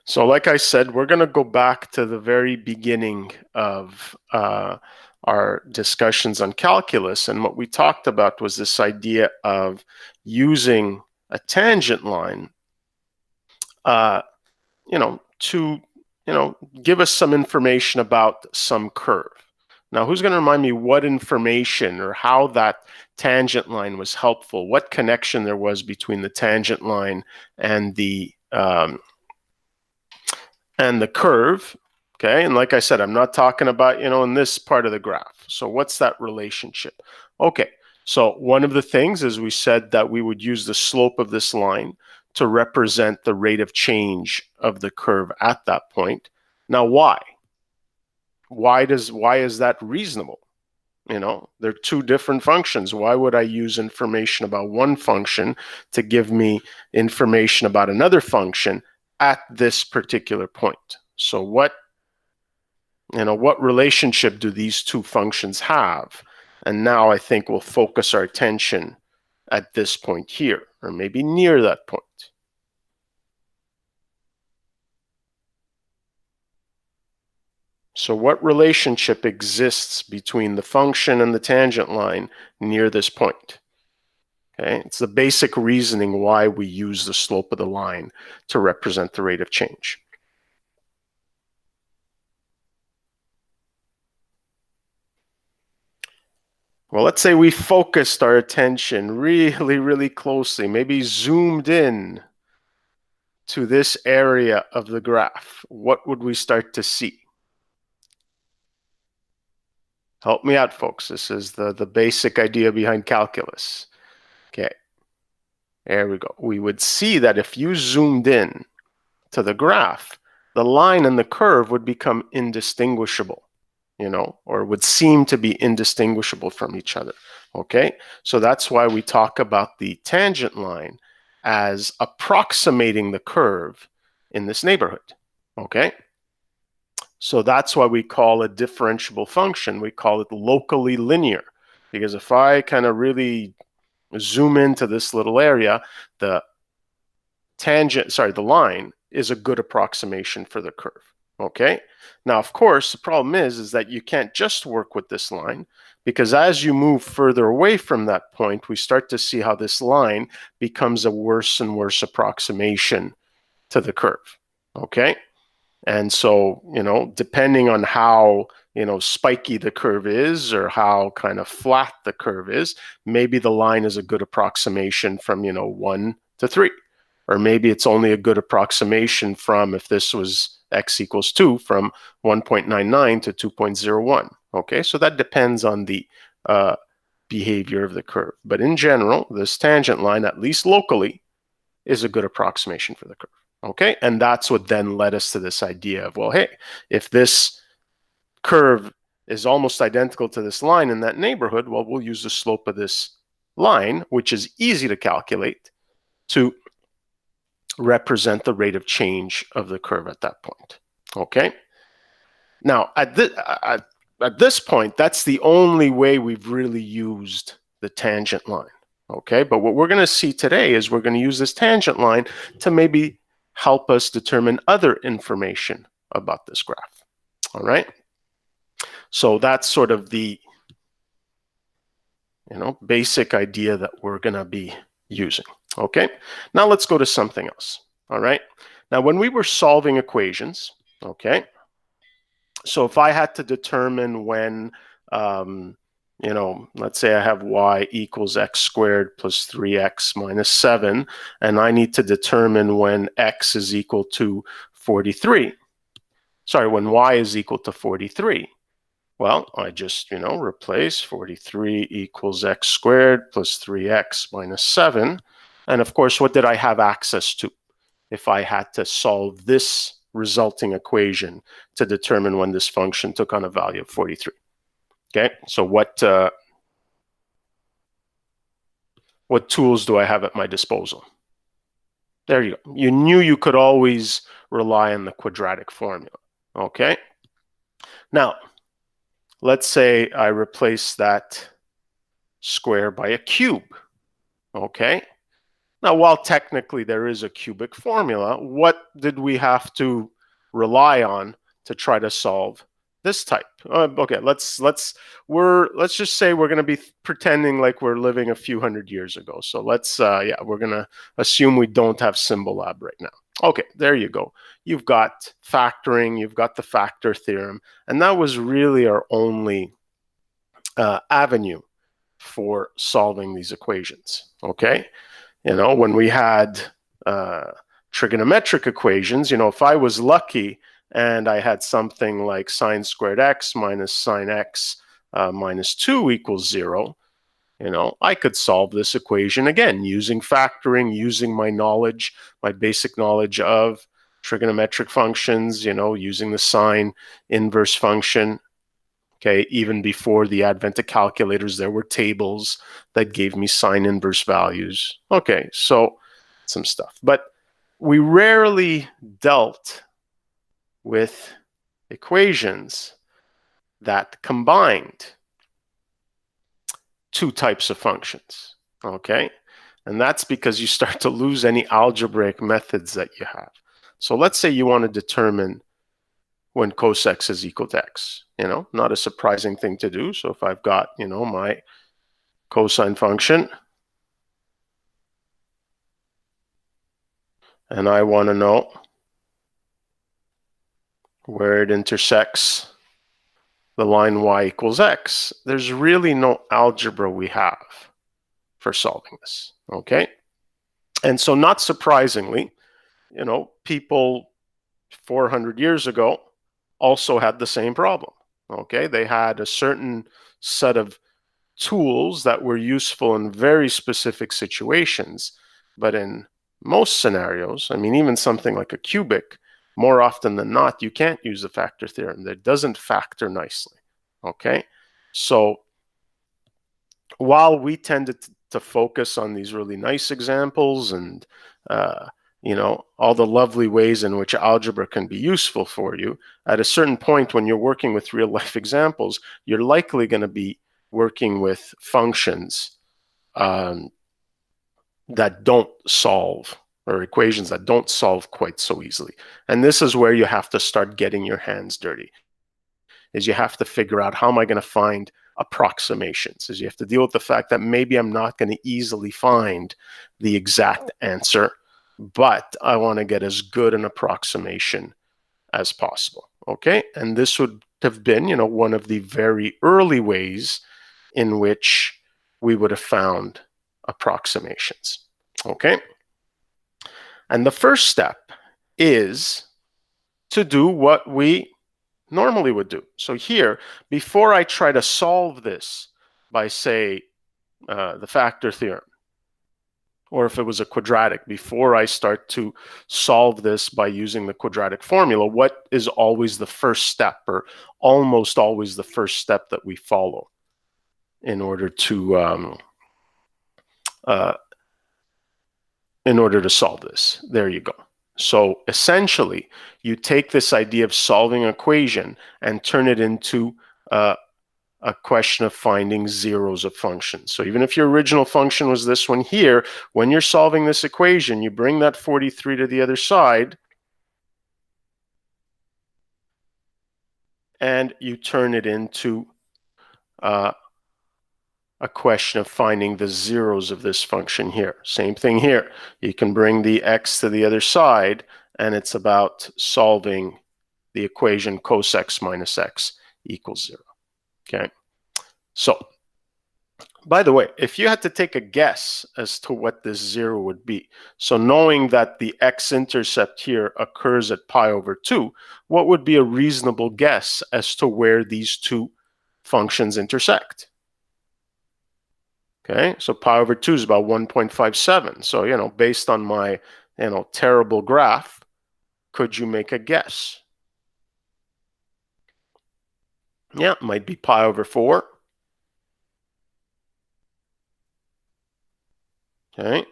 So like I said, we're going to go back to the very beginning of our discussions on calculus. And what we talked about was this idea of using a tangent line, to, give us some information about some curve. Now, who's going to remind me what information or how that tangent line was helpful? What connection there was between the tangent line and the curve? Okay, and like I said, I'm not talking about, in this part of the graph. So what's that relationship? Okay, so one of the things is we said that we would use the slope of this line to represent the rate of change of the curve at that point. Now, why? Why is that reasonable? They're two different functions. Why would I use information about one function to give me information about another function at this particular point? So what relationship do these two functions have? And now I think we'll focus our attention at this point here, or maybe near that point. So what relationship exists between the function and the tangent line near this point? Okay, it's the basic reasoning why we use the slope of the line to represent the rate of change. Well, let's say we focused our attention really, really closely, maybe zoomed in to this area of the graph. What would we start to see? Help me out, folks. This is the basic idea behind calculus. Okay, there we go. We would see that if you zoomed in to the graph, the line and the curve would become indistinguishable, or would seem to be indistinguishable from each other. Okay, so that's why we talk about the tangent line as approximating the curve in this neighborhood. Okay, so that's why we call a differentiable function, we call it locally linear, because if I kind of really zoom into this little area, the line is a good approximation for the curve. Okay, now of course the problem is that you can't just work with this line, because as you move further away from that point, we start to see how this line becomes a worse and worse approximation to the curve. Okay, and so depending on how spiky the curve is, or how kind of flat the curve is, maybe the line is a good approximation from 1 to 3. Or maybe it's only a good approximation from, if this was x equals 2, from 1.99 to 2.01. Okay, so that depends on the behavior of the curve. But in general, this tangent line, at least locally, is a good approximation for the curve. Okay, and that's what then led us to this idea of, well, hey, if this curve is almost identical to this line in that neighborhood, well, we'll use the slope of this line, which is easy to calculate, to represent the rate of change of the curve at that point. Okay, now at this point, that's the only way we've really used the tangent line. Okay, but what we're going to see today is we're going to use this tangent line to maybe help us determine other information about this graph. All right, so that's sort of the basic idea that we're going to be using. Okay, now let's go to something else. All right, now when we were solving equations, okay, so if I had to determine when, let's say I have y equals x squared plus 3x minus 7, and I need to determine when x is equal to 43. Sorry, when y is equal to 43. Well, I just, replace 43 equals x squared plus 3x minus 7. And of course, what did I have access to if I had to solve this resulting equation to determine when this function took on a value of 43? Okay, so what tools do I have at my disposal? There you go. You knew you could always rely on the quadratic formula. Okay, now let's say I replace that square by a cube. Okay, Now, while technically there is a cubic formula, what did we have to rely on to try to solve this type? Okay, let's just say we're going to be pretending like we're living a few hundred years ago. So let's we're going to assume we don't have Symbolab right now. Okay, there you go. You've got factoring, you've got the factor theorem, and that was really our only avenue for solving these equations. Okay, when we had trigonometric equations, if I was lucky and I had something like sine squared x minus sine x minus 2 equals 0, I could solve this equation again using factoring, using my knowledge, my basic knowledge of trigonometric functions, using the sine inverse function. Okay, even before the advent of calculators, there were tables that gave me sine inverse values. Okay, so some stuff. But we rarely dealt with equations that combined two types of functions. Okay, and that's because you start to lose any algebraic methods that you have. So let's say you want to determine when cos x is equal to x. Not a surprising thing to do. So if I've got, my cosine function, and I want to know where it intersects the line y equals x, there's really no algebra we have for solving this, okay? And so not surprisingly, people 400 years ago also had the same problem, okay? They had a certain set of tools that were useful in very specific situations, but in most scenarios, even something like a cubic, more often than not, you can't use the factor theorem. That doesn't factor nicely, okay? So while we tended to focus on these really nice examples and all the lovely ways in which algebra can be useful for you, at a certain point when you're working with real life examples, you're likely going to be working with functions that don't solve, or equations that don't solve quite so easily. And this is where you have to start getting your hands dirty, is you have to figure out, how am I going to find approximations? Is you have to deal with the fact that maybe I'm not going to easily find the exact answer, but I want to get as good an approximation as possible, okay? And this would have been, one of the very early ways in which we would have found approximations, okay? And the first step is to do what we normally would do. So here, before I try to solve this by, say, the factor theorem, or if it was a quadratic, before I start to solve this by using the quadratic formula, what is always the first step, or almost always the first step that we follow in order to solve this? There you go. So essentially, you take this idea of solving an equation and turn it into a question of finding zeros of functions. So even if your original function was this one here, when you're solving this equation, you bring that 43 to the other side, and you turn it into a question of finding the zeros of this function here. Same thing here. You can bring the x to the other side, and it's about solving the equation cos x minus x equals 0. Okay. So, by the way, if you had to take a guess as to what this 0 would be, so knowing that the x-intercept here occurs at pi over 2, what would be a reasonable guess as to where these two functions intersect? Okay, so pi over 2 is about 1.57. So, based on my, terrible graph, could you make a guess? Yeah, it might be pi over 4. Okay.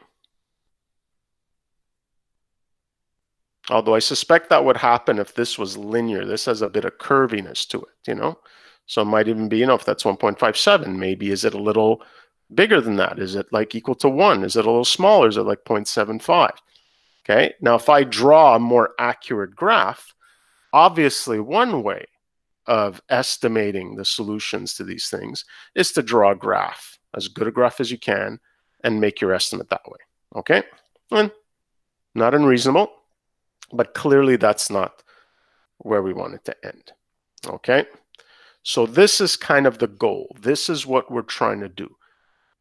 Although I suspect that would happen if this was linear. This has a bit of curviness to it, So it might even be, if that's 1.57, maybe is it a little bigger than that? Is it like equal to 1? Is it a little smaller? Is it like 0.75? Okay, now if I draw a more accurate graph, obviously one way of estimating the solutions to these things is to draw a graph, as good a graph as you can, and make your estimate that way. Okay, and not unreasonable, but clearly that's not where we want it to end. Okay, so this is kind of the goal. This is what we're trying to do,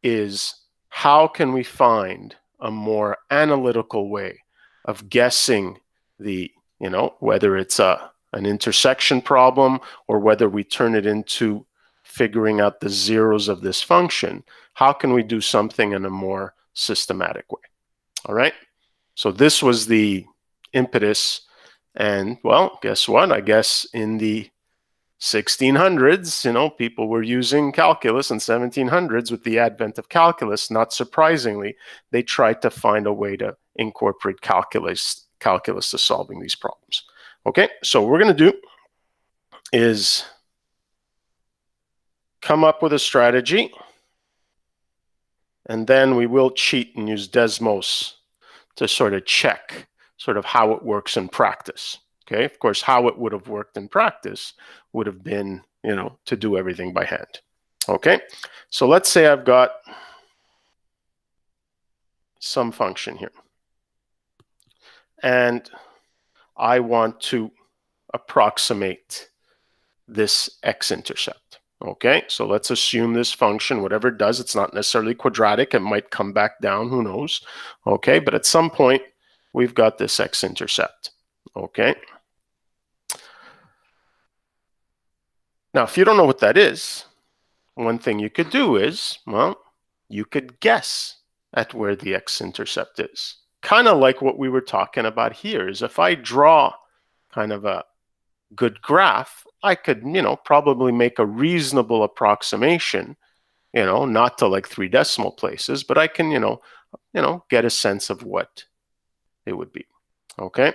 is how can we find a more analytical way of guessing the, whether it's an intersection problem or whether we turn it into figuring out the zeros of this function. How can we do something in a more systematic way? All right. So this was the impetus. And well, guess what? I guess in the 1600s, people were using calculus, and 1700s with the advent of calculus, not surprisingly, they tried to find a way to incorporate calculus to solving these problems. Okay, so what we're going to do is come up with a strategy, and then we will cheat and use Desmos to sort of check sort of how it works in practice. Okay, of course, how it would have worked in practice would have been, to do everything by hand. Okay, so let's say I've got some function here, and I want to approximate this X-intercept. Okay, so let's assume this function, whatever it does, it's not necessarily quadratic. It might come back down, who knows? Okay, but at some point, we've got this X-intercept. Okay. Now, if you don't know what that is, one thing you could do is, well, you could guess at where the X-intercept is. Kind of like what we were talking about here, is if I draw kind of a good graph, I could, probably make a reasonable approximation, not to like 3 decimal places, but I can, get a sense of what it would be. Okay.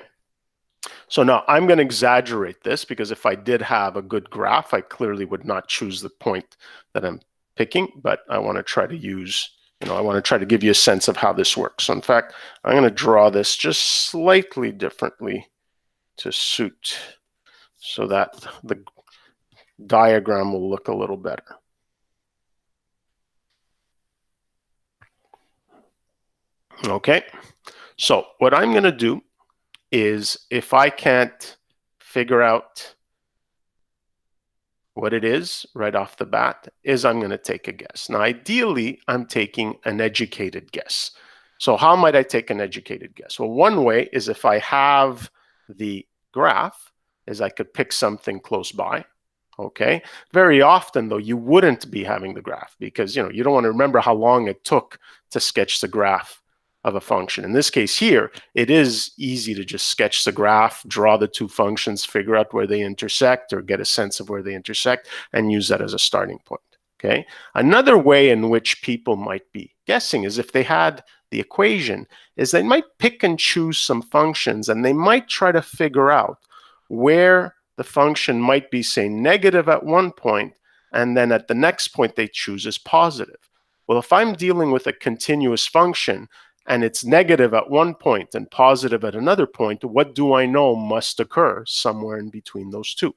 So now I'm going to exaggerate this, because if I did have a good graph, I clearly would not choose the point that I'm picking, but I want to try to use, I want to try to give you a sense of how this works. So in fact, I'm going to draw this just slightly differently to suit, so that the diagram will look a little better. Okay, so what I'm going to do is, if I can't figure out what it is right off the bat, is I'm going to take a guess. Now, ideally, I'm taking an educated guess. So how might I take an educated guess? Well, one way is, if I have the graph, is I could pick something close by. Okay. Very often, though, you wouldn't be having the graph, because you don't want to remember how long it took to sketch the graph of a function. In this case here, it is easy to just sketch the graph, draw the 2 functions, figure out where they intersect, or get a sense of where they intersect, and use that as a starting point. Okay. Another way in which people might be guessing is, if they had the equation, is they might pick and choose some functions, and they might try to figure out where the function might be, say, negative at one point, and then at the next point they choose is positive. Well, if I'm dealing with a continuous function, and it's negative at one point and positive at another point, what do I know must occur somewhere in between those two?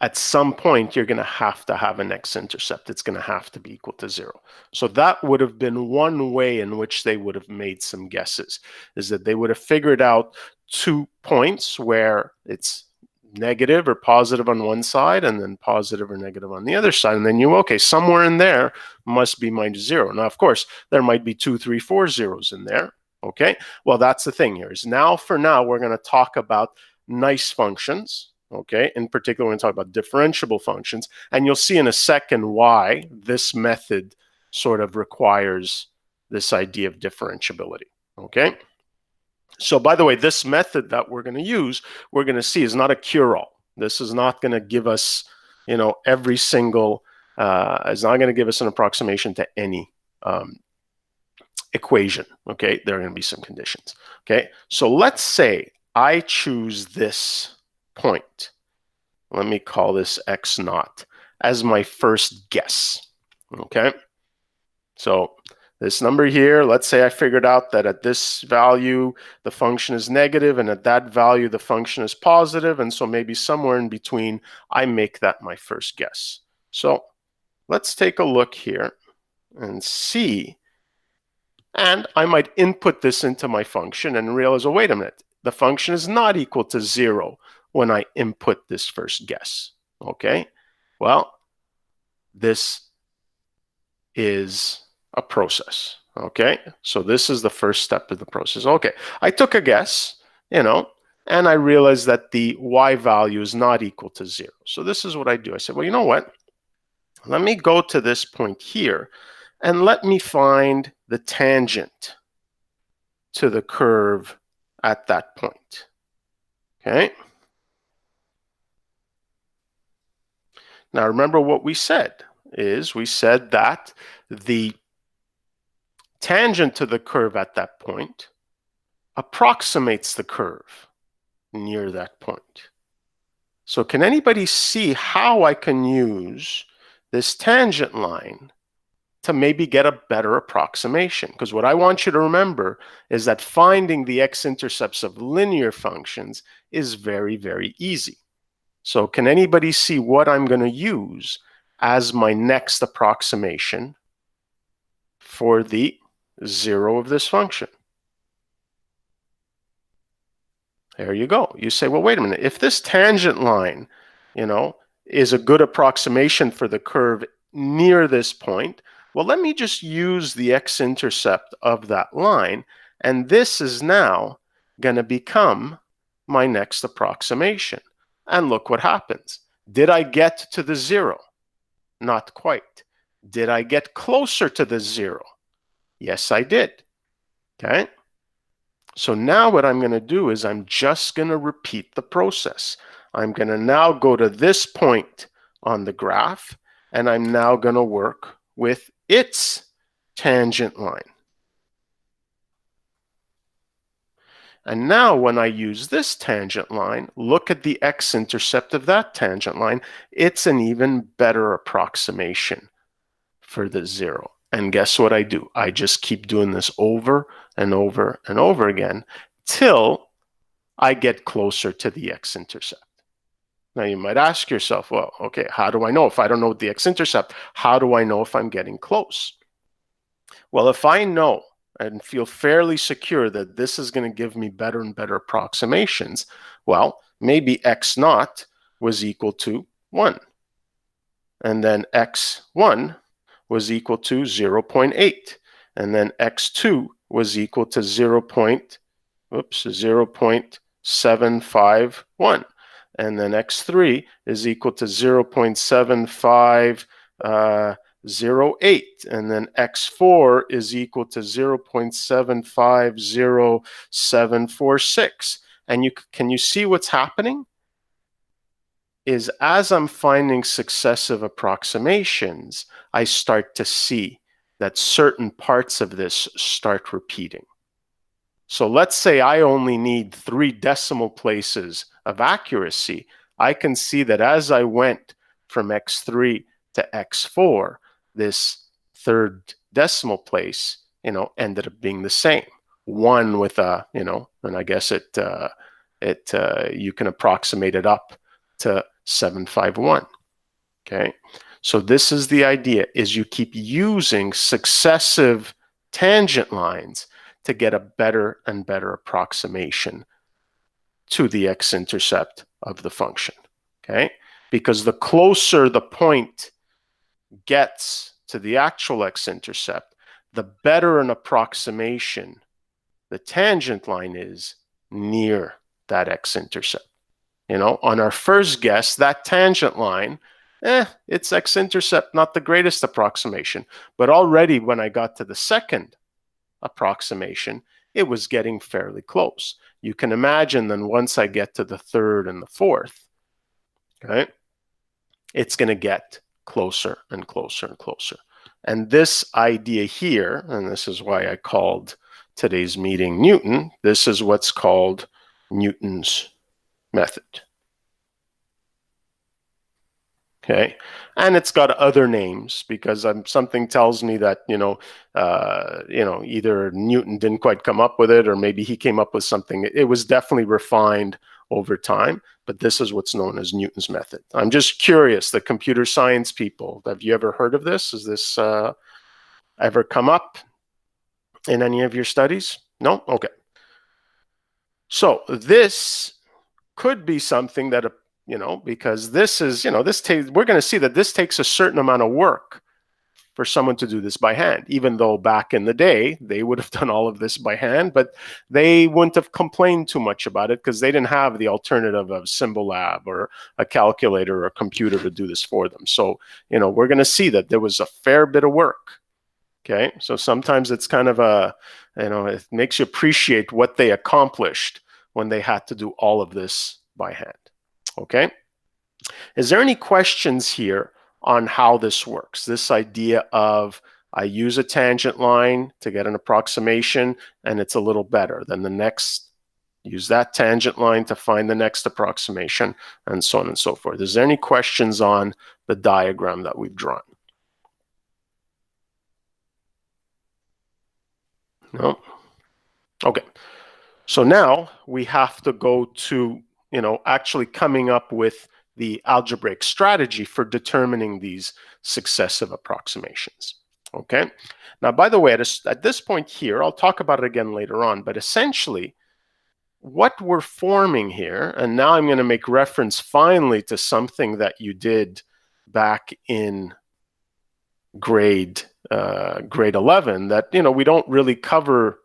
At some point, you're going to have an X-intercept. It's going to have to be equal to 0. So that would have been one way in which they would have made some guesses, is that they would have figured out 2 points where it's negative or positive on one side, and then positive or negative on the other side. And then okay, somewhere in there must be -0. Now, of course, there might be 2, 3, 4 zeros in there. Okay, well, that's the thing here, is now, for now, we're going to talk about nice functions. Okay, in particular, we're going to talk about differentiable functions. And you'll see in a second why this method sort of requires this idea of differentiability. Okay. So, by the way, this method that we're going to use, we're going to see, is not a cure-all. This is not going to give us, every single, it's not going to give us an approximation to any equation. Okay, there are going to be some conditions. Okay, so let's say I choose this point. let me call this x naught as my first guess. Okay, so this number here, let's say I figured out that at this value the function is negative and at that value the function is positive, and so maybe somewhere in between I make that my first guess. So let's take a look here and see, and I might input this into my function and realize, oh, wait a minute, the function is not equal to 0 when I input this first guess. Okay, well, this is a process. Okay, so this is the first step of the process. Okay, I took a guess, and I realized that the y value is not equal to 0. So this is what I do. I said, well, you know what? Let me go to this point here and let me find the tangent to the curve at that point. Okay. Now remember what we said is we said that the tangent to the curve at that point approximates the curve near that point. So can anybody see how I can use this tangent line to maybe get a better approximation? Because what I want you to remember is that finding the x-intercepts of linear functions is very, very easy. So can anybody see what I'm going to use as my next approximation for the 0 of this function? There you go. You say, well, wait a minute. If this tangent line, is a good approximation for the curve near this point, well, let me just use the x-intercept of that line, and this is now going to become my next approximation. And look what happens. Did I get to the 0? Not quite. Did I get closer to the 0? Yes, I did. Okay. So now what I'm going to do is I'm just going to repeat the process. I'm going to now go to this point on the graph, and I'm now going to work with its tangent line. And now when I use this tangent line, look at the x-intercept of that tangent line. It's an even better approximation for the 0. And guess what I do? I just keep doing this over and over and over again till I get closer to the x-intercept. Now you might ask yourself, well, okay, how do I know? If I don't know the x-intercept, how do I know if I'm getting close? Well, if I know and feel fairly secure that this is going to give me better and better approximations, well, maybe x naught was equal to 1. And then x1 was equal to 0.8. And then x2 was equal to 0.751. And then x3 is equal to 0.7508, and then x4 is equal to 0.750746. And can you see what's happening? Is as I'm finding successive approximations, I start to see that certain parts of this start repeating. So let's say I only need 3 decimal places of accuracy. I can see that as I went from x3 to x4, this third decimal place, ended up being the same. 1 with a, and I guess you can approximate it up to 751. Okay, so this is the idea: is you keep using successive tangent lines to get a better and better approximation to the x-intercept of the function. Okay, because the closer the point gets to the actual x-intercept, the better an approximation the tangent line is near that x-intercept. On our first guess, that tangent line, its x-intercept, not the greatest approximation. But already when I got to the second approximation, it was getting fairly close. You can imagine then once I get to the third and the fourth, okay, it's going to get closer and closer and closer. And this idea here, and this is why I called today's meeting Newton, this is what's called Newton's method. Okay, and it's got other names because something tells me that either Newton didn't quite come up with it, or maybe he came up with something. It was definitely refined over time, but this is what's known as Newton's method. I'm just curious, the computer science people, have you ever heard of this? Has this ever come up in any of your studies? No? Okay. So this could be something that because this is, we're going to see that this takes a certain amount of work for someone to do this by hand, even though back in the day, they would have done all of this by hand, but they wouldn't have complained too much about it because they didn't have the alternative of Symbolab or a calculator or a computer to do this for them. So, we're going to see that there was a fair bit of work. Okay, so sometimes it's kind of it makes you appreciate what they accomplished when they had to do all of this by hand. Okay, is there any questions here on how this works? This idea of I use a tangent line to get an approximation and it's a little better than the next, use that tangent line to find the next approximation, and so on and so forth. Is there any questions on the diagram that we've drawn? No? Okay. So now we have to go to, actually coming up with the algebraic strategy for determining these successive approximations. Okay. Now, by the way, at this point here, I'll talk about it again later on, but essentially what we're forming here, and now I'm going to make reference finally to something that you did back in grade 11 that we don't really cover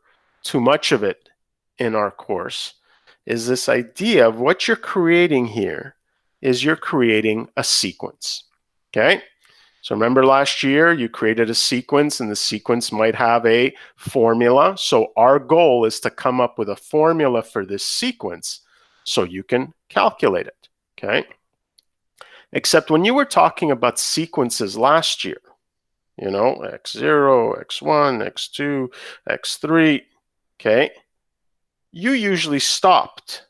too much of it in our course, is this idea of what you're creating here is you're creating a sequence. Okay, so remember last year you created a sequence and the sequence might have a formula. So our goal is to come up with a formula for this sequence so you can calculate it. Okay, except when you were talking about sequences last year, x0, x1, x2, x3, okay, you usually stopped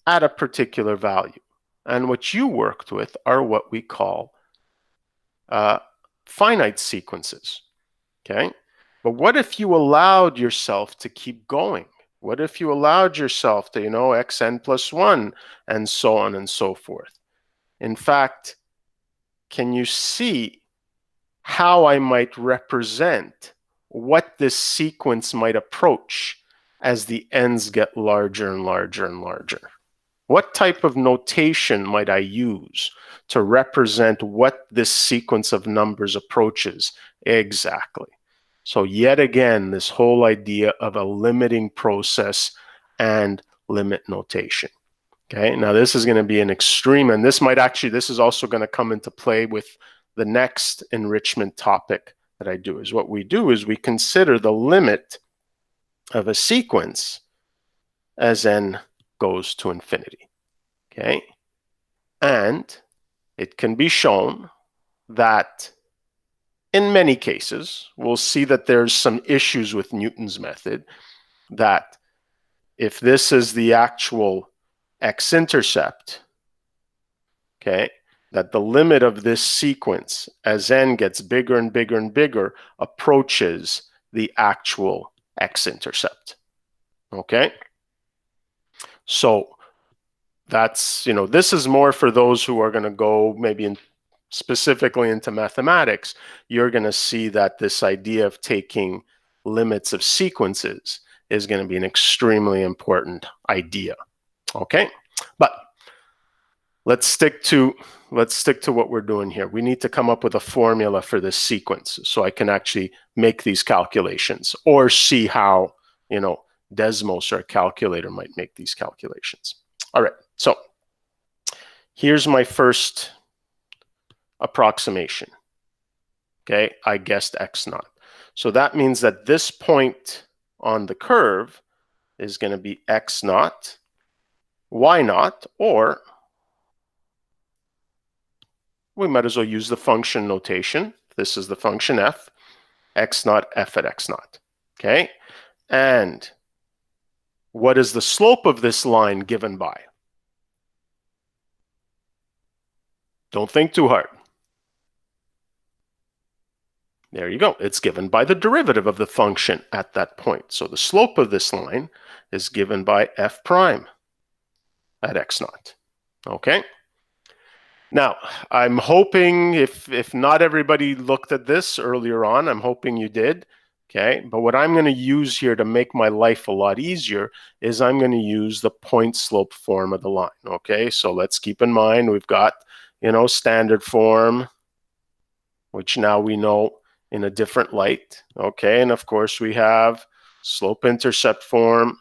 at a particular value. And what you worked with are what we call finite sequences, okay? But what if you allowed yourself to keep going? What if you allowed yourself to, xn plus 1 and so on and so forth? In fact, can you see how I might represent what this sequence might approach as the ends get larger and larger and larger? What type of notation might I use to represent what this sequence of numbers approaches exactly? So yet again, this whole idea of a limiting process and limit notation. Okay, now this is going to be an extreme, and this is also going to come into play with the next enrichment topic that I do. Is what we do is we consider the limit of a sequence as n goes to infinity. Okay, and it can be shown that in many cases, we'll see that there's some issues with Newton's method, that if this is the actual X-intercept, okay, that the limit of this sequence as n gets bigger and bigger and bigger approaches the actual X-intercept. Okay, so that's, this is more for those who are going to go maybe specifically into mathematics. You're going to see that this idea of taking limits of sequences is going to be an extremely important idea. Okay, but let's stick to what we're doing here. We need to come up with a formula for this sequence so I can actually make these calculations or see how, Desmos or a calculator might make these calculations. All right, so here's my first approximation. Okay, I guessed x naught. So that means that this point on the curve is going to be x naught, y naught, or we might as well use the function notation. This is the function f, x naught, f at x naught. Okay, and what is the slope of this line given by? Don't think too hard. There you go. It's given by the derivative of the function at that point. So the slope of this line is given by f prime at x naught. Okay? Now, I'm hoping if not everybody looked at this earlier on, I'm hoping you did. Okay, but what I'm going to use here to make my life a lot easier is I'm going to use the point slope form of the line. Okay, so let's keep in mind we've got, standard form, which now we know in a different light. Okay, and of course we have slope intercept form,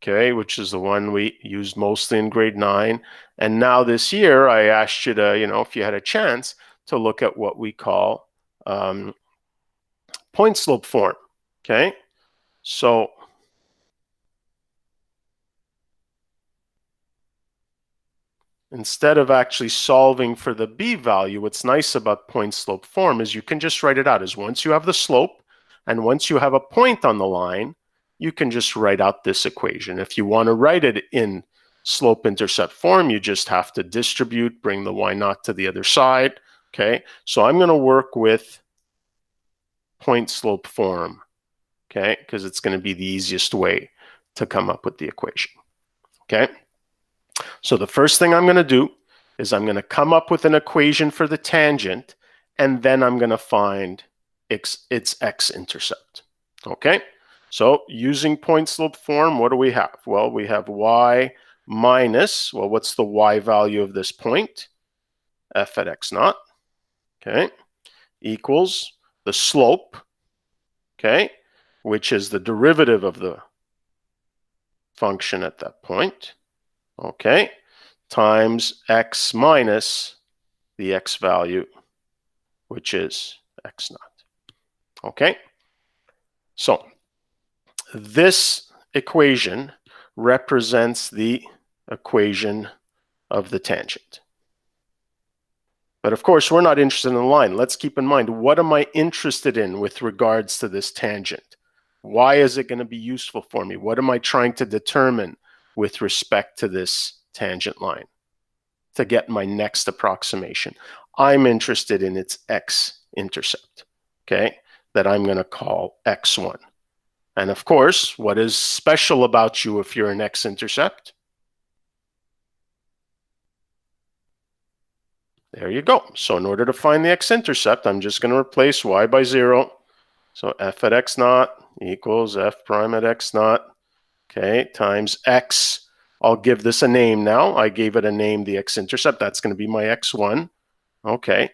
okay, which is the one we used mostly in grade 9. And now this year I asked you to, if you had a chance, to look at what we call point slope form. Okay, so instead of actually solving for the b value, what's nice about point slope form is you can just write it out as once you have the slope and once you have a point on the line, you can just write out this equation. If you want to write it in slope intercept form, you just have to distribute, bring the y naught to the other side. Okay, so I'm going to work with point slope form, okay, because it's going to be the easiest way to come up with the equation. Okay, so the first thing I'm going to do is I'm going to come up with an equation for the tangent, and then I'm going to find its x-intercept. Okay, so using point slope form, what do we have? Well, we have y minus, well, what's the y value of this point? F at x naught, okay, equals the slope, okay, which is the derivative of the function at that point, okay, times x minus the x value, which is x naught. Okay, so this equation represents the equation of the tangent. But of course, we're not interested in the line. Let's keep in mind, what am I interested in with regards to this tangent? Why is it going to be useful for me? What am I trying to determine with respect to this tangent line to get my next approximation? I'm interested in its x-intercept, okay, that I'm going to call x1. And of course, what is special about you if you're an x-intercept? There you go. So in order to find the x-intercept, I'm just going to replace y by 0. So f at x naught equals f prime at x naught, okay, times x. I'll give this a name now. I gave it a name, the x-intercept. That's going to be my x1, okay.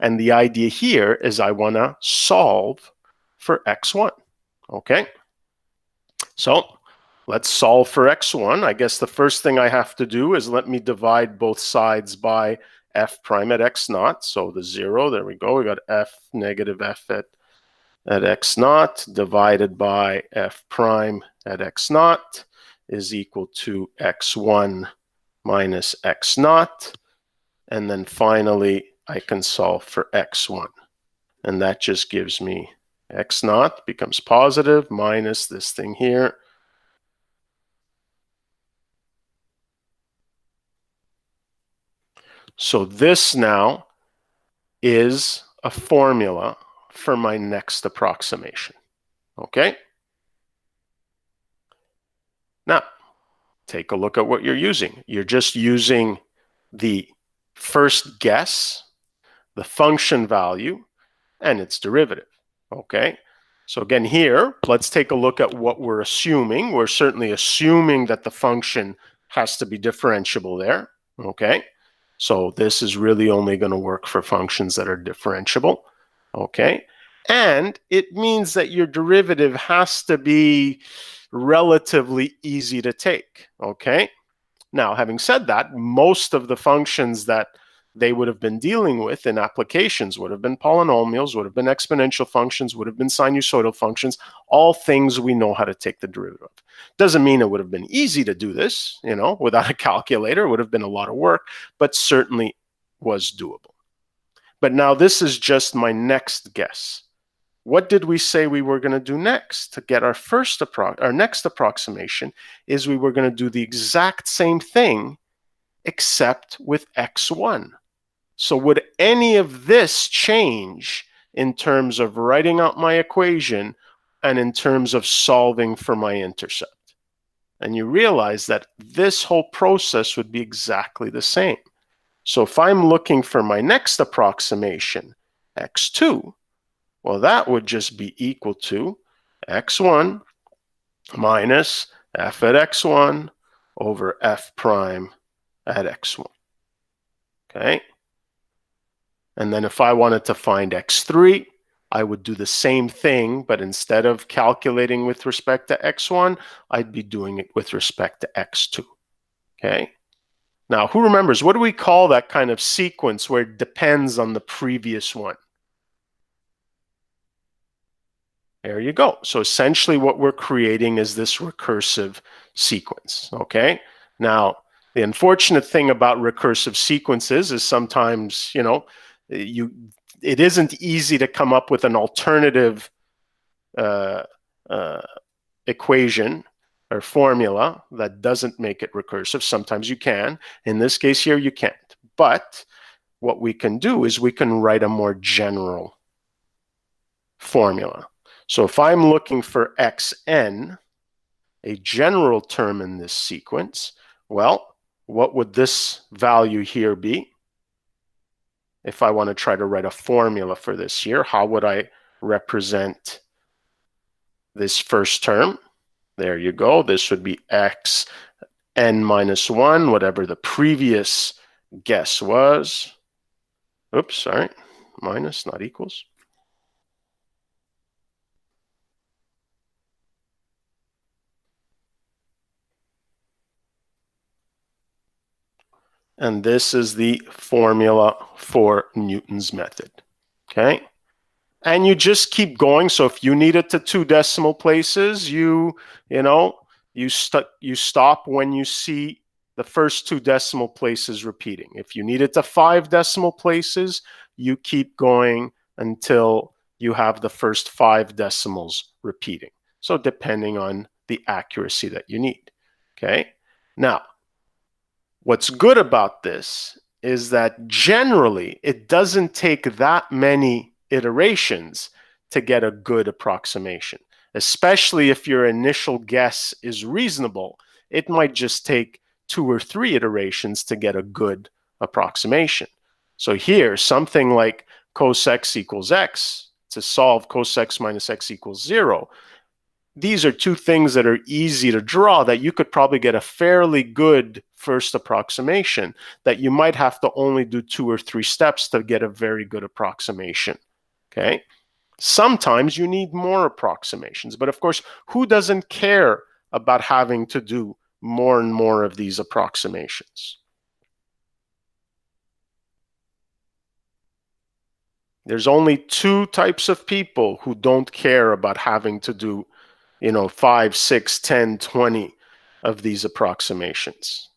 And the idea here is I want to solve for x1, okay. So let's solve for x1. I guess the first thing I have to do is let me divide both sides by f prime at x naught. So the 0, there we go. We got f negative f at x naught divided by f prime at x naught is equal to x1 minus x naught. And then finally, I can solve for x1. And that just gives me x naught becomes positive minus this thing here. So this now is a formula for my next approximation, okay? Now, take a look at what you're using. You're just using the first guess, the function value, and its derivative, okay? So again here, let's take a look at what we're assuming. We're certainly assuming that the function has to be differentiable there, okay? So this is really only going to work for functions that are differentiable, okay? And it means that your derivative has to be relatively easy to take, okay? Now, having said that, most of the functions that they would have been dealing with in applications would have been polynomials, would have been exponential functions, would have been sinusoidal functions, all things we know how to take the derivative of. Doesn't mean it would have been easy to do this, without a calculator. It would have been a lot of work, but certainly was doable. But now this is just my next guess. What did we say we were going to do next? To get our next approximation is we were going to do the exact same thing except with x1. So would any of this change in terms of writing out my equation and in terms of solving for my intercept? And you realize that this whole process would be exactly the same. So if I'm looking for my next approximation, x2, well, that would just be equal to x1 minus f at x1 over f prime at x1. Okay? And then if I wanted to find x3, I would do the same thing, but instead of calculating with respect to x1, I'd be doing it with respect to x2. Okay? Now, who remembers, what do we call that kind of sequence where it depends on the previous one? There you go. So essentially what we're creating is this recursive sequence, okay? Now, the unfortunate thing about recursive sequences is sometimes, it isn't easy to come up with an alternative equation or formula that doesn't make it recursive. Sometimes you can. In this case here, you can't. But what we can do is we can write a more general formula. So if I'm looking for xn, a general term in this sequence, well, what would this value here be? If I want to try to write a formula for this here, how would I represent this first term? There you go. This would be xn minus 1, whatever the previous guess was. Oops, sorry. Minus, not equals. And this is the formula for Newton's method, okay? And you just keep going. So if you need it to 2 decimal places, you stop when you see the first 2 decimal places repeating. If you need it to 5 decimal places, you keep going until you have the first 5 decimals repeating. So depending on the accuracy that you need, okay? Now, what's good about this is that generally it doesn't take that many iterations to get a good approximation, especially if your initial guess is reasonable. It might just take 2 or 3 iterations to get a good approximation. So here, something like cos x equals x, to solve cos x minus x equals 0, these are 2 things that are easy to draw that you could probably get a fairly good first approximation, that you might have to only do 2 or 3 steps to get a very good approximation, okay? Sometimes you need more approximations, but of course, who doesn't care about having to do more and more of these approximations? There's only 2 types of people who don't care about having to do 5, 6, 10, 20 of these approximations.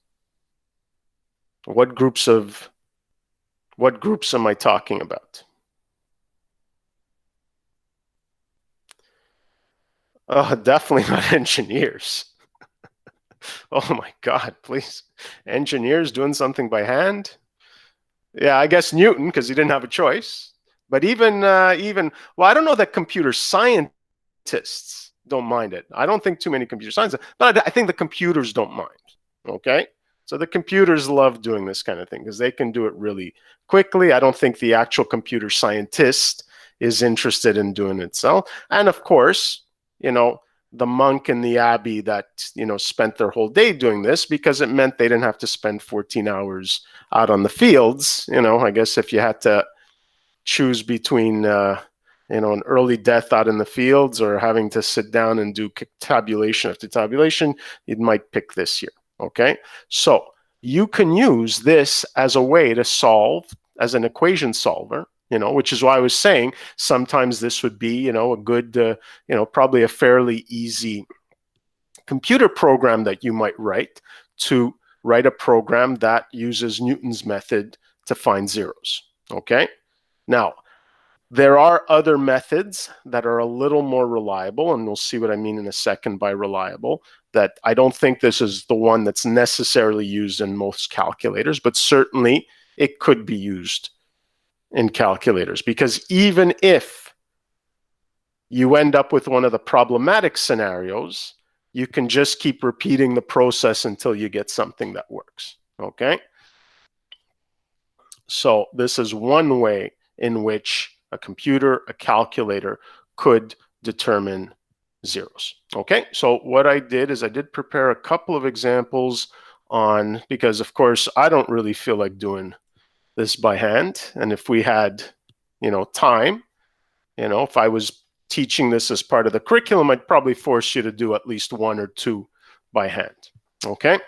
What groups am I talking about? Definitely not engineers. Oh my God, please. Engineers doing something by hand? Yeah, I guess Newton, because he didn't have a choice. But even, well, I don't know that computer scientists don't mind it. I don't think too many computer scientists, but I think the computers don't mind, okay? So the computers love doing this kind of thing because they can do it really quickly. I don't think the actual computer scientist is interested in doing it. So, and of course, the monk in the abbey that, spent their whole day doing this because it meant they didn't have to spend 14 hours out on the fields. I guess if you had to choose between, an early death out in the fields or having to sit down and do tabulation after tabulation, you might pick this here, okay? So you can use this as a way to solve, as an equation solver, which is why I was saying sometimes this would be, a good, probably a fairly easy computer program that you might write to write a program that uses Newton's method to find zeros, okay? Now, There are other methods that are a little more reliable, and we'll see what I mean in a second by reliable, that I don't think this is the one that's necessarily used in most calculators, but certainly it could be used in calculators, because even if you end up with one of the problematic scenarios, you can just keep repeating the process until you get something that works, okay? So this is one way in which a computer, a calculator could determine zeros. Okay, so what I did is I did prepare a couple of examples on, because of course I don't really feel like doing this by hand. And if we had, time, if I was teaching this as part of the curriculum, I'd probably force you to do at least one or two by hand. Okay.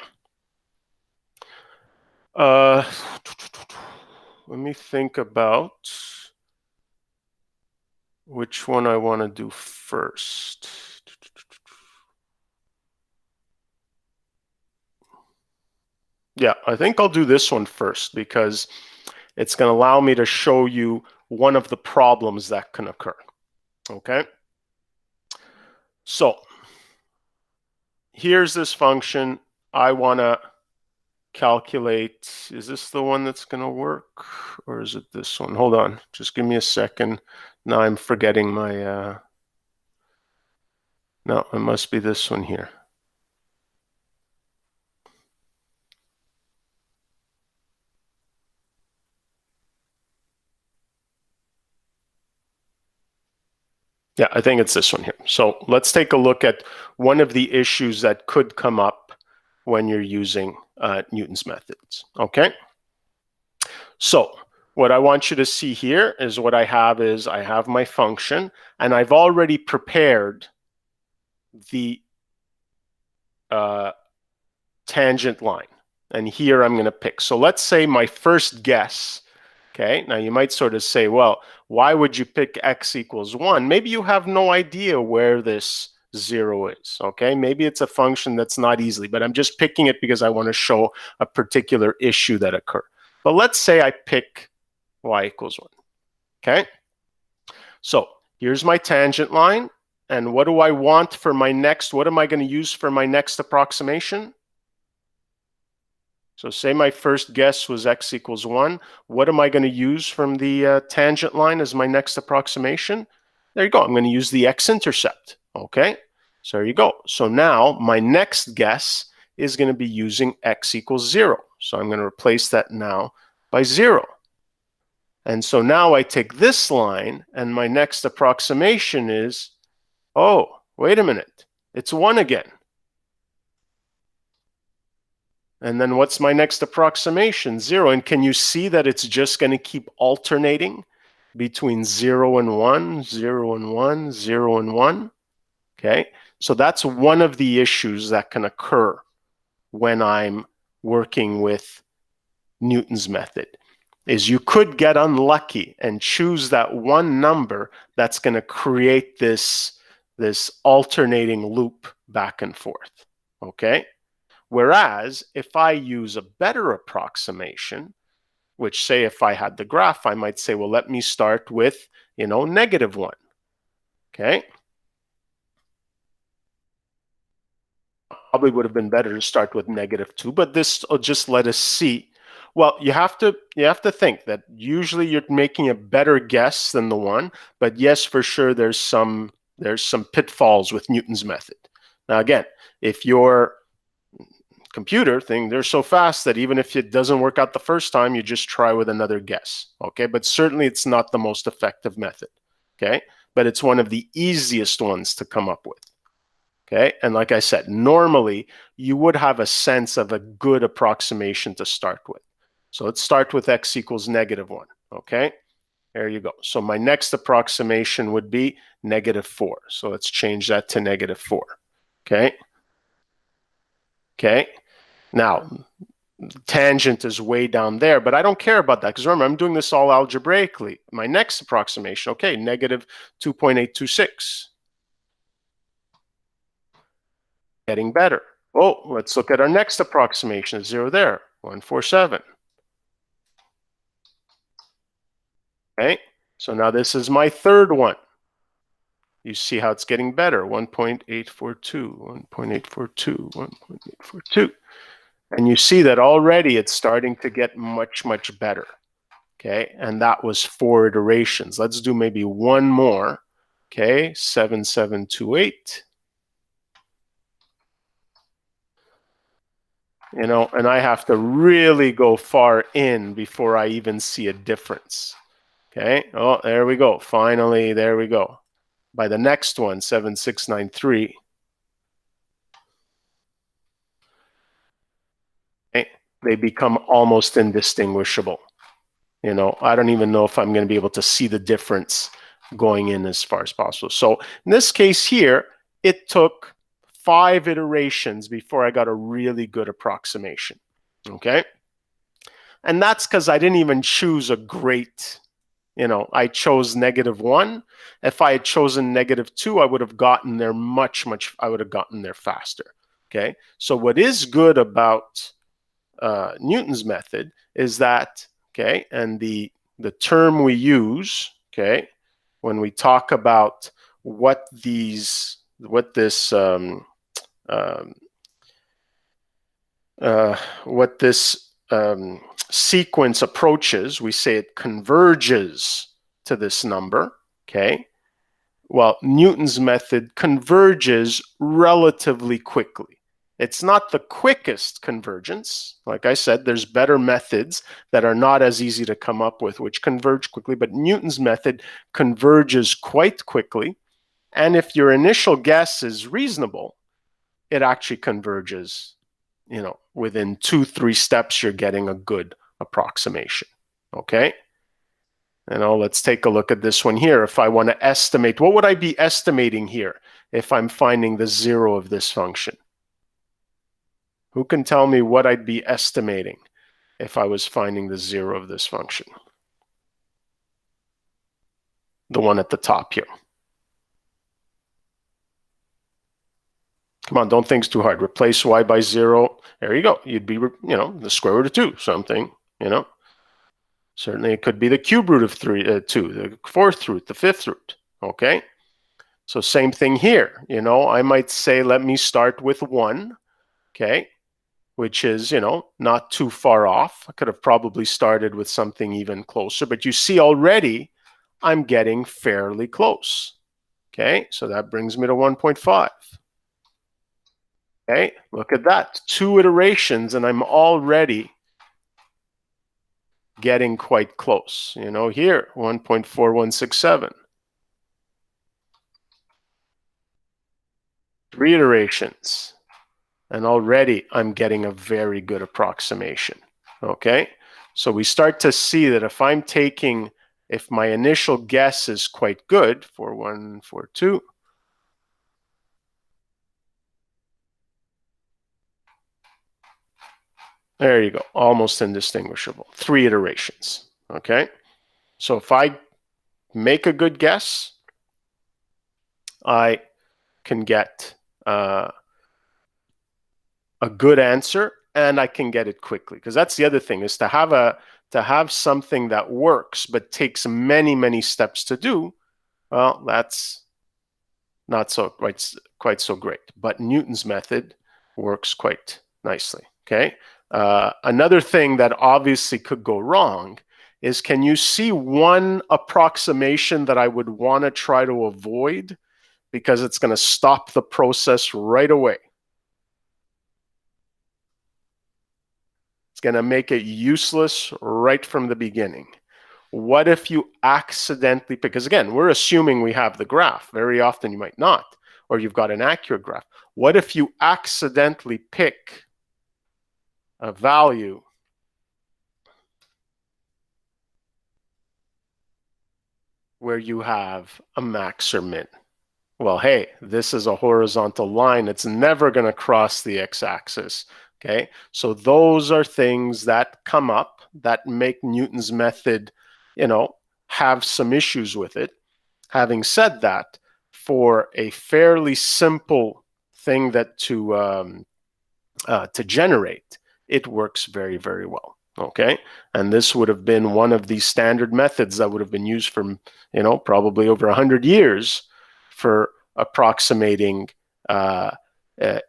Let me think about which one I want to do first. Yeah, I think I'll do this one first because it's going to allow me to show you one of the problems that can occur. Okay. So here's this function. I want to calculate. Is this the one that's going to work, or is it this one? Hold on. Just give me a second. Now I'm forgetting my... No, it must be this one here. Yeah, I think it's this one here. So let's take a look at one of the issues that could come up when you're using Newton's methods, okay? So what I want you to see here is what I have is I have my function, and I've already prepared the tangent line. And here I'm going to pick. So let's say my first guess. Okay, now you might sort of say, well, why would you pick x equals 1? Maybe you have no idea where this 0 is, okay? Maybe it's a function that's not easily, but I'm just picking it because I want to show a particular issue that occurred. But let's say I pick y equals 1, okay? So here's my tangent line, and what do I want for my next, what am I going to use for my next approximation? So say my first guess was x equals 1. What am I going to use from the tangent line as my next approximation? There you go. I'm going to use the X-intercept. Okay, so there you go. So now my next guess is going to be using x equals 0. So I'm going to replace that now by 0. And so now I take this line, and my next approximation is, oh, wait a minute, it's 1 again. And then what's my next approximation? 0. And can you see that it's just going to keep alternating between 0 and 1, 0 and 1, 0 and 1? Okay, so that's one of the issues that can occur when I'm working with Newton's method, is you could get unlucky and choose that one number that's going to create this alternating loop back and forth. Okay? Whereas if I use a better approximation, which say if I had the graph, I might say, well, let me start with, -1. Okay. Probably would have been better to start with -2, but this will just let us see. Well, you have to think that usually you're making a better guess than the one, but yes, for sure there's some pitfalls with Newton's method. Now again, if your computer thing, they're so fast that even if it doesn't work out the first time, you just try with another guess. Okay, but certainly it's not the most effective method. Okay, but it's one of the easiest ones to come up with. Okay, and like I said, normally you would have a sense of a good approximation to start with. So let's start with x equals -1. Okay, there you go. So my next approximation would be -4. So let's change that to -4. Okay. Okay. Now, the tangent is way down there, but I don't care about that because remember, I'm doing this all algebraically. My next approximation, okay, -2.826. Getting better. Oh, let's look at our next approximation. 0 there, 147. Okay, So now this is my third one. You see how it's getting better. 1.842, 1.842, 1.842. And you see that already it's starting to get much, much better. Okay, and that was 4 iterations. Let's do maybe one more. Okay, 7728. You know, and I have to really go far in before I even see a difference. Okay, oh, there we go. Finally, there we go. By the next one, 7693. Okay, they become almost indistinguishable. You know, I don't even know if I'm going to be able to see the difference going in as far as possible. So in this case here, it took 5 iterations before I got a really good approximation. Okay. And that's because I didn't even choose a great, you know, I chose -1. If I had chosen -2, I would have gotten there I would have gotten there faster. Okay. So what is good about Newton's method is that, okay, and the term we use, okay, when we talk about what this sequence approaches, we say it converges to this number, okay? Well, Newton's method converges relatively quickly. It's not the quickest convergence. Like I said, there's better methods that are not as easy to come up with, which converge quickly, but Newton's method converges quite quickly. And if your initial guess is reasonable, it actually converges, you know, within 2-3 steps, you're getting a good approximation, okay? You know, let's take a look at this one here. If I want to estimate, what would I be estimating here if I'm finding the zero of this function? Who can tell me what I'd be estimating if I was finding the zero of this function? The one at the top here. Come on, don't think too hard. Replace y by 0. There you go. You'd be, you know, the square root of 2, something, you know. Certainly it could be the cube root of 2, the 4th root, the 5th root, okay? So same thing here, you know, I might say, let me start with 1, okay, which is, you know, not too far off. I could have probably started with something even closer, but you see already I'm getting fairly close, okay? So that brings me to 1.5. Okay, look at that. 2 iterations and I'm already getting quite close. You know, here, 1.4167. 3 iterations. And already I'm getting a very good approximation. Okay, so we start to see that if my initial guess is quite good, 4142, there you go, almost indistinguishable. 3 iterations, okay? So if I make a good guess, I can get a good answer, and I can get it quickly. Because that's the other thing, is to have something that works but takes many, many steps to do. Well, that's not so quite so great. But Newton's method works quite nicely. Okay. Another thing that obviously could go wrong is, can you see one approximation that I would want to try to avoid because it's going to stop the process right away? It's going to make it useless right from the beginning. What if you accidentally, because again, we're assuming we have the graph. Very often you might not, or you've got an accurate graph. What if you accidentally pick a value where you have a max or min? Well, hey, this is a horizontal line. It's never going to cross the x-axis. Okay, so those are things that come up that make Newton's method, you know, have some issues with it. Having said that, for a fairly simple thing that to generate, it works very, very well. Okay, and this would have been one of these standard methods that would have been used for, probably over 100 years for approximating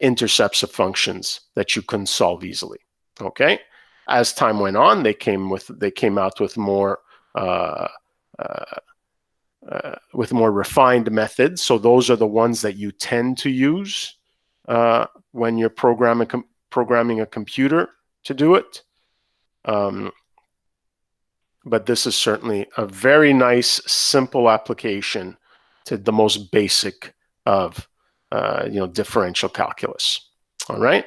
intercepts of functions that you couldn't solve easily. Okay, as time went on, they came out with more refined methods. So those are the ones that you tend to use when you're programming a computer to do it. But this is certainly a very nice, simple application to the most basic of differential calculus. All right.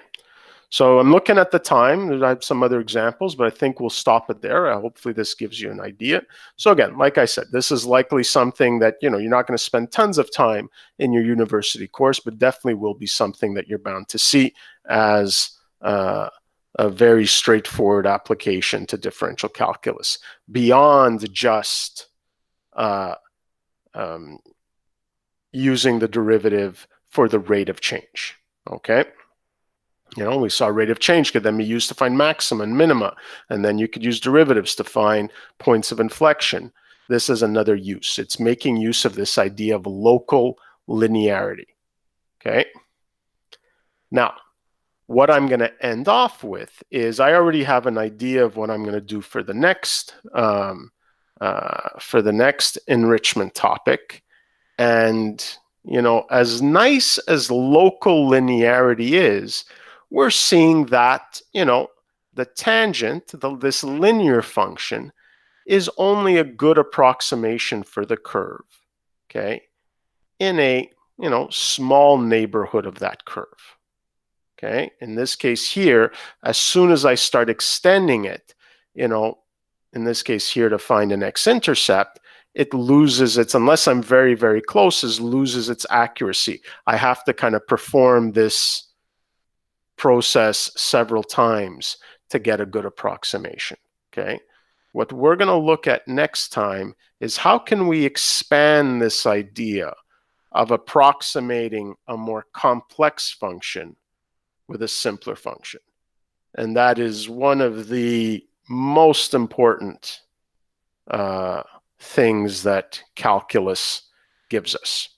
So I'm looking at the time. I have some other examples, but I think we'll stop it there. Hopefully this gives you an idea. So again, like I said, this is likely something that you're not going to spend tons of time in your university course, but definitely will be something that you're bound to see as a very straightforward application to differential calculus beyond just using the derivative for the rate of change. Okay. We saw rate of change could then be used to find maxima and minima, and then you could use derivatives to find points of inflection. This is another use. It's making use of this idea of local linearity. Okay. Now, what I'm going to end off with is I already have an idea of what I'm going to do for the next enrichment topic, and as nice as local linearity is, we're seeing that, the tangent, this linear function, is only a good approximation for the curve, okay, in a, small neighborhood of that curve, okay? In this case here, as soon as I start extending it, in this case here to find an X-intercept, it loses its, unless I'm very, very close, loses its accuracy. I have to kind of perform this process several times to get a good approximation, okay? What we're going to look at next time is how can we expand this idea of approximating a more complex function with a simpler function. And that is one of the most important things that calculus gives us.